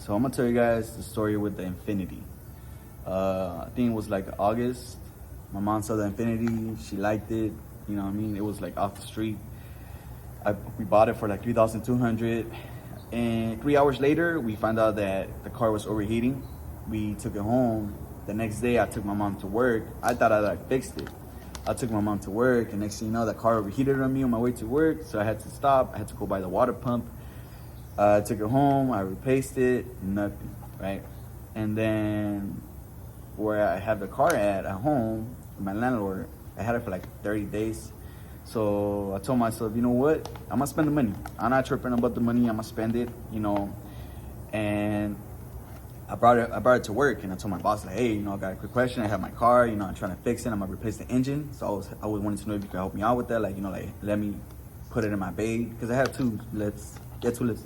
So I'm gonna tell you guys the story with the Infinity. I think it was like August. My mom saw the Infinity. She liked it. You know what I mean? It was like off the street. We bought it for like 3,200. And 3 hours later, we found out that the car was overheating. We took it home. The next day, I took my mom to work. I thought I like fixed it. I took my mom to work, and next thing you know, the car overheated on me on my way to work. So I had to stop. I had to go buy the water pump. I took it home. I replaced it. Nothing, right? And then where I have the car at home, my landlord, I had it for like 30 days. So I told myself, you know what? I'm gonna spend the money. I'm not tripping about the money. I'm gonna spend it, you know. And I brought it to work, and I told my boss, like, hey, you know, I got a quick question. I have my car, you know, I'm trying to fix it. I'm gonna replace the engine. So I was wanting to know if you could help me out with that, like, you know, like let me put it in my bay because I have two lifts. Get two lifts.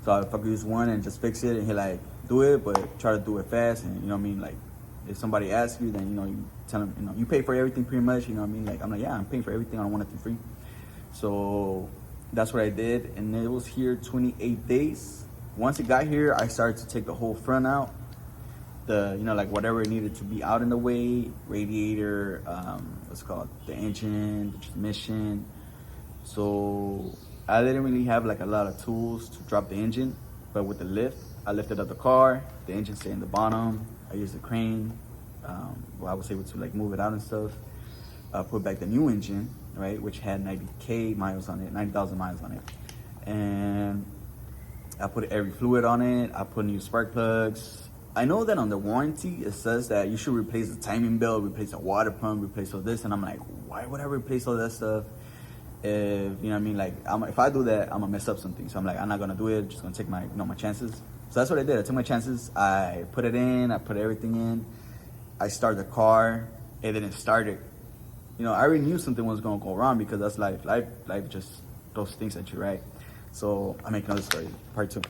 So if I could use one and just fix it, and he like do it, but try to do it fast, and you know what I mean, like. If somebody asks you, then, you know, you tell them, you know, you pay for everything pretty much, you know what I mean? Like, I'm like, yeah, I'm paying for everything. I don't want it for free. So that's what I did. And it was here 28 days. Once it got here, I started to take the whole front out. You know, like whatever needed to be out in the way, radiator, what's it called, the engine, the transmission. So I didn't really have like a lot of tools to drop the engine, but with the lift, I lifted up the car, the engine stayed in the bottom. I used the crane, where I was able to like move it out and stuff. Put back the new engine, right, which had 90,000 miles on it, 90,000 miles on it. And I put every fluid on it. I put new spark plugs. I know that on the warranty, it says that you should replace the timing belt, replace the water pump, replace all this. And I'm like, why would I replace all that stuff? If, you know what I mean, like, if I do that, I'm gonna mess up something. So I'm like, I'm not gonna do it. I'm just gonna take my, you know, my chances. So that's what I did. I took my chances. I put it in. I put everything in. I started the car. It didn't start it. You know, I already knew something was gonna go wrong because that's life. Life just throws things at you, right? So I make another story, part 2.